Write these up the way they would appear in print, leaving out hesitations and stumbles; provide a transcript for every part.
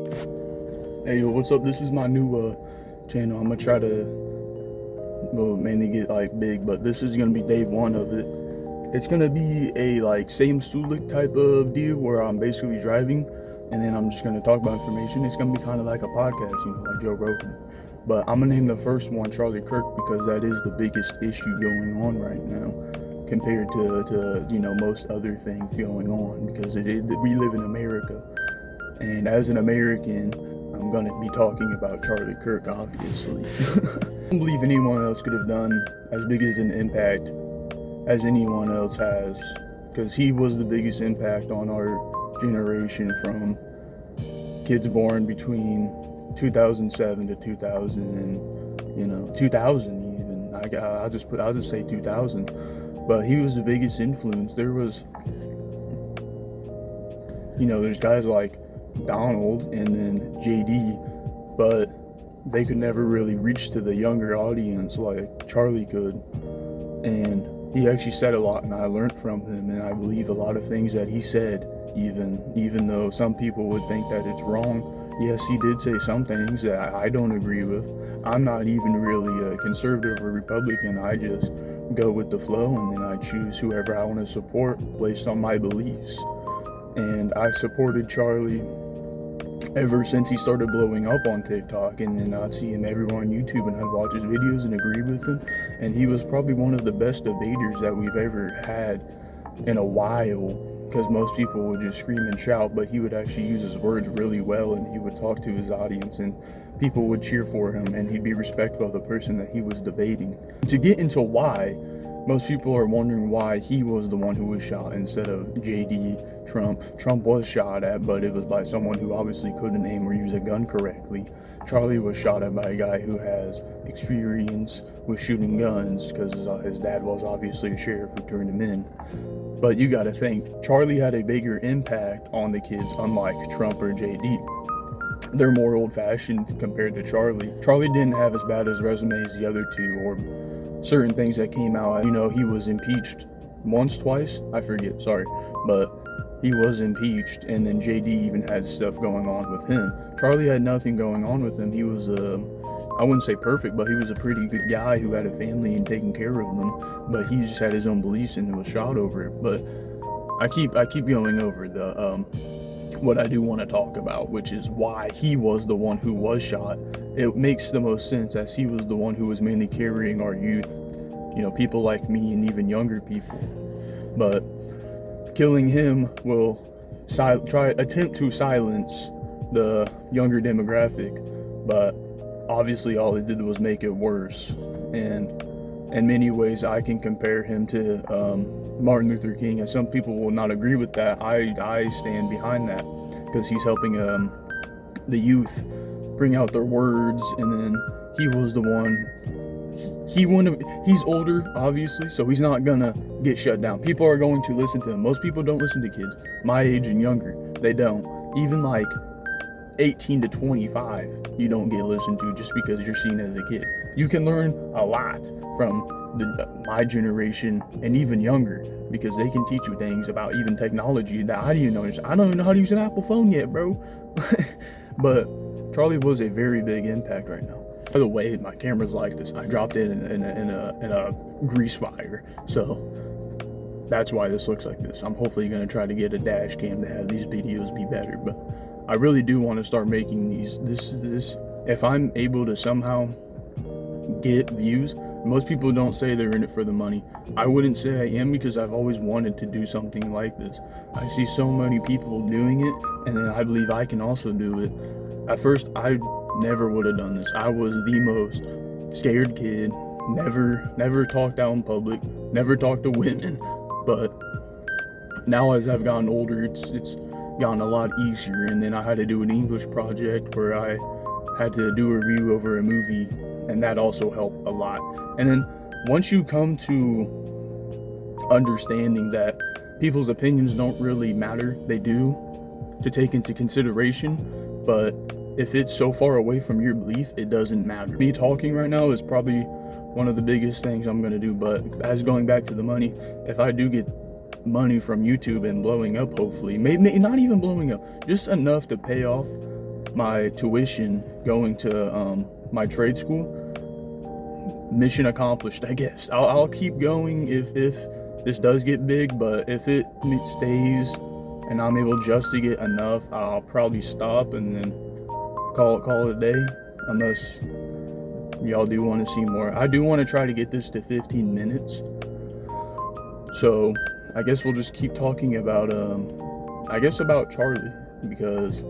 Hey yo, what's up? This is my new channel. I'm gonna try to mainly get like big, but this is gonna be day one of it. It's gonna be a like same Sulik type of deal where I'm basically driving and then I'm just gonna talk about information. It's gonna be kind of like a podcast, like Joe Rogan. But I'm gonna name the first one Charlie Kirk because that is the biggest issue going on right now compared to most other things going on because we live in America. And as an American, I'm gonna be talking about Charlie Kirk, obviously. I don't believe anyone else could have done as big of an impact as anyone else has, because he was the biggest impact on our generation from kids born between 2007 to 2000 and 2000 even. I'll just say 2000. But he was the biggest influence. There was, there's guys like Donald and then JD, but they could never really reach to the younger audience like Charlie could. And he actually said a lot, and I learned from him, and I believe a lot of things that he said, even though some people would think that it's wrong. Yes, he did say some things that I don't agree with. I'm not even really a conservative or Republican. I just go with the flow, and then I choose whoever I want to support based on my beliefs. And I supported Charlie ever since he started blowing up on TikTok, and then I'd see him everywhere on YouTube and I'd watch his videos and agree with him. And he was probably one of the best debaters that we've ever had in a while, because most people would just scream and shout, but he would actually use his words really well, and he would talk to his audience and people would cheer for him, and he'd be respectful of the person that he was debating. To get into why, most people are wondering why he was the one who was shot instead of JD, Trump. Trump was shot at, but it was by someone who obviously couldn't aim or use a gun correctly. Charlie was shot at by a guy who has experience with shooting guns because his dad was obviously a sheriff who turned him in. But you gotta think, Charlie had a bigger impact on the kids, unlike Trump or JD. They're more old-fashioned compared to Charlie. Charlie didn't have as bad as resume as the other two, or certain things that came out. He was impeached once, twice, I forget, sorry, but he was impeached, and then JD even had stuff going on with him. Charlie had nothing going on with him. He was I wouldn't say perfect, but he was a pretty good guy who had a family and taking care of them, but he just had his own beliefs and was shot over it. But I keep going over the what I do want to talk about, which is why he was the one who was shot. It makes the most sense, as he was the one who was mainly carrying our youth, people like me and even younger people. But killing him will attempt to silence the younger demographic, but obviously all it did was make it worse. And in many ways I can compare him to Martin Luther King, and some people will not agree with that. I stand behind that because he's helping the youth bring out their words, and then he was the one. He's older, obviously, so he's not gonna get shut down. People are going to listen to him. Most people don't listen to kids my age and younger. They don't. Even like 18 to 25, you don't get listened to just because you're seen as a kid. You can learn a lot from my generation and even younger, because they can teach you things about even technology that I didn't know. I don't even know how to use an Apple phone yet, bro. But Charlie was a very big impact right now. By the way, my camera's like this. I dropped it in a grease fire, so that's why this looks like this. I'm hopefully gonna try to get a dash cam to have these videos be better, but I really do want to start making these. This if I'm able to somehow get views. Most people don't say they're in it for the money. I wouldn't say I am, because I've always wanted to do something like this. I see so many people doing it, and then I believe I can also do it. At first, I never would have done this. I was the most scared kid. Never talked out in public. Never talked to women. But now, as I've gotten older, it's gotten a lot easier. And then I had to do an English project where I had to do a review over a movie, and that also helped a lot. And then once you come to understanding that people's opinions don't really matter, they do, to take into consideration, but if it's so far away from your belief, it doesn't matter. Me talking right now is probably one of the biggest things I'm gonna do, but as going back to the money, if I do get money from YouTube and blowing up, hopefully, maybe not even blowing up, just enough to pay off my tuition going to my trade school. Mission accomplished, I guess. I'll keep going if this does get big, but if it stays and I'm able just to get enough, I'll probably stop and then call it a day, unless y'all do want to see more. I do want to try to get this to 15 minutes. So I guess we'll just keep talking about about Charlie, because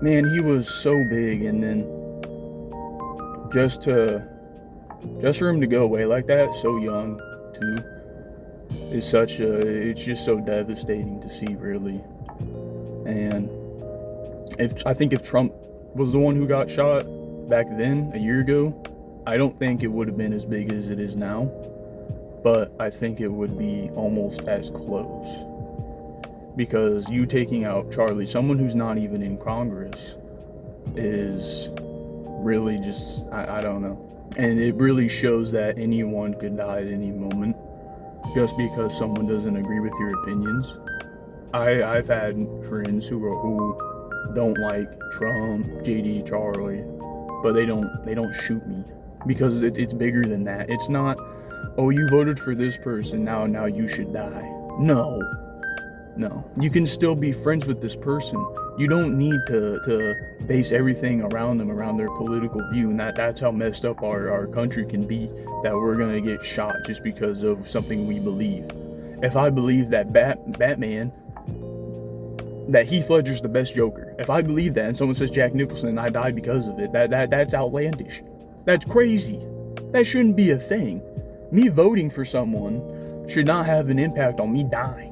man, he was so big, and then just for him to go away like that, so young too, is it's just so devastating to see, really. And I think if Trump was the one who got shot back then, a year ago, I don't think it would have been as big as it is now, but I think it would be almost as close. Because you taking out Charlie, someone who's not even in Congress, is really just, I don't know. And it really shows that anyone could die at any moment just because someone doesn't agree with your opinions. I've had friends who don't like Trump, JD, Charlie, but they don't shoot me, because it's bigger than that. It's not, oh, you voted for this person, now you should die. No, you can still be friends with this person. You don't need to base everything around them, around their political view, and that's how messed up our country can be, that we're gonna get shot just because of something we believe. If I believe that Batman, that Heath Ledger's the best Joker, if I believe that and someone says Jack Nicholson and I died because of it, that's outlandish. That's crazy. That shouldn't be a thing. Me voting for someone should not have an impact on me dying.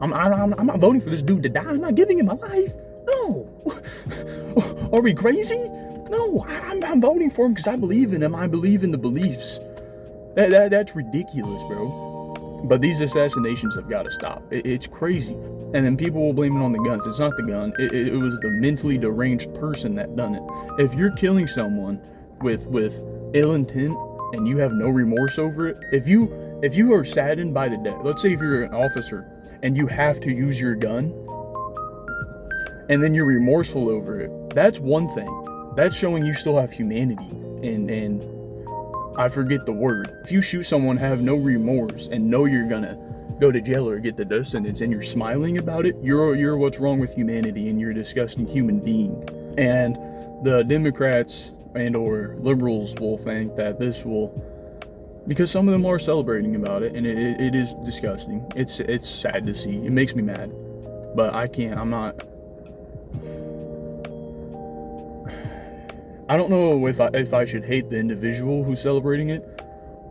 I'm not voting for this dude to die. I'm not giving him my life. No. Are we crazy? No, I'm voting for him because I believe in him. I believe in the beliefs. That's ridiculous, bro. But these assassinations have got to stop. It's crazy. And then people will blame it on the guns. It's not the gun. It was the mentally deranged person that done it. If you're killing someone with ill intent and you have no remorse over it, if you are saddened by the death, let's say if you're an officer and you have to use your gun, and then you're remorseful over it, that's one thing. That's showing you still have humanity. And I forget the word. If you shoot someone, have no remorse, and know you're gonna go to jail or get the death sentence, and you're smiling about it, you're what's wrong with humanity, and you're a disgusting human being. And the Democrats and or liberals will think that this will, because some of them are celebrating about it, and it is disgusting. It's sad to see. It makes me mad. But I don't know if I should hate the individual who's celebrating it,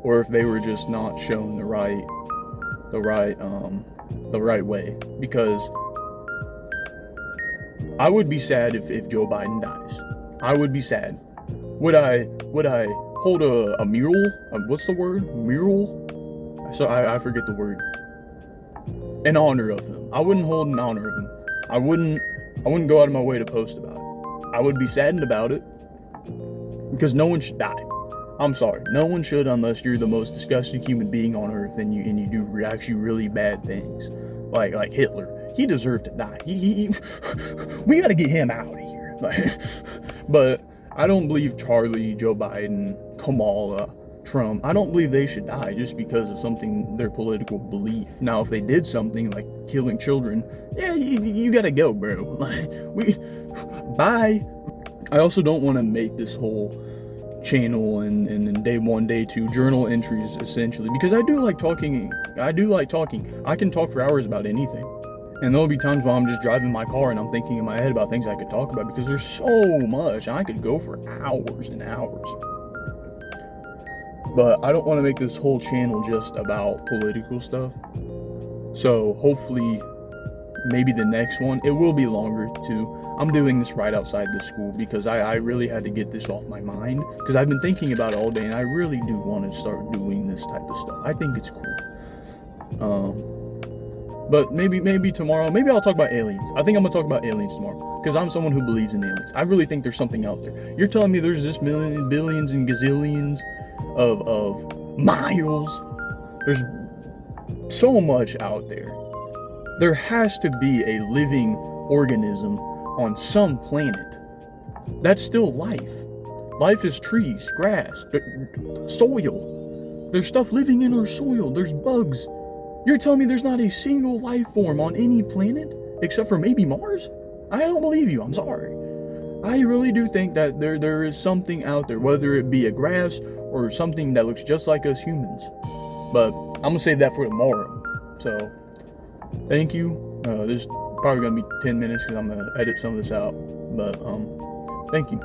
or if they were just not shown the right way. Because I would be sad if Joe Biden dies. I would be sad. Would I hold a mural? What's the word? Mural? So I forget the word. In honor of him. I wouldn't hold in honor of him. I wouldn't go out of my way to post about it. I would be saddened about it, because no one should die. I'm sorry, no one should, unless you're the most disgusting human being on earth and you do actually really bad things, like Hitler. He deserved to die. We got to get him out of here. But I don't believe Charlie, Joe Biden, Kamala, Trump, I don't believe they should die just because of something, their political belief. Now, if they did something like killing children, yeah, you gotta go, bro. Bye. I also don't want to make this whole channel and day one, day two journal entries, essentially, because I do like talking. I can talk for hours about anything. And there'll be times while I'm just driving my car and I'm thinking in my head about things I could talk about, because there's so much. I could go for hours and hours. But I don't want to make this whole channel just about political stuff. So hopefully, maybe the next one, it will be longer too. I'm doing this right outside the school because I really had to get this off my mind, because I've been thinking about it all day, and I really do want to start doing this type of stuff. I think it's cool. But maybe tomorrow, maybe I'll talk about aliens. I think I'm gonna talk about aliens tomorrow, because I'm someone who believes in aliens. I really think there's something out there. You're telling me there's this billions and gazillions of miles. There's so much out there. There has to be a living organism on some planet. That's still life. Life is trees, grass, soil. There's stuff living in our soil. There's bugs. You're telling me there's not a single life form on any planet except for maybe Mars? I don't believe you. I'm sorry. I really do think that there is something out there, whether it be a grass or something that looks just like us humans. But I'm going to save that for tomorrow. So, thank you. This is probably going to be 10 minutes because I'm going to edit some of this out. But, thank you.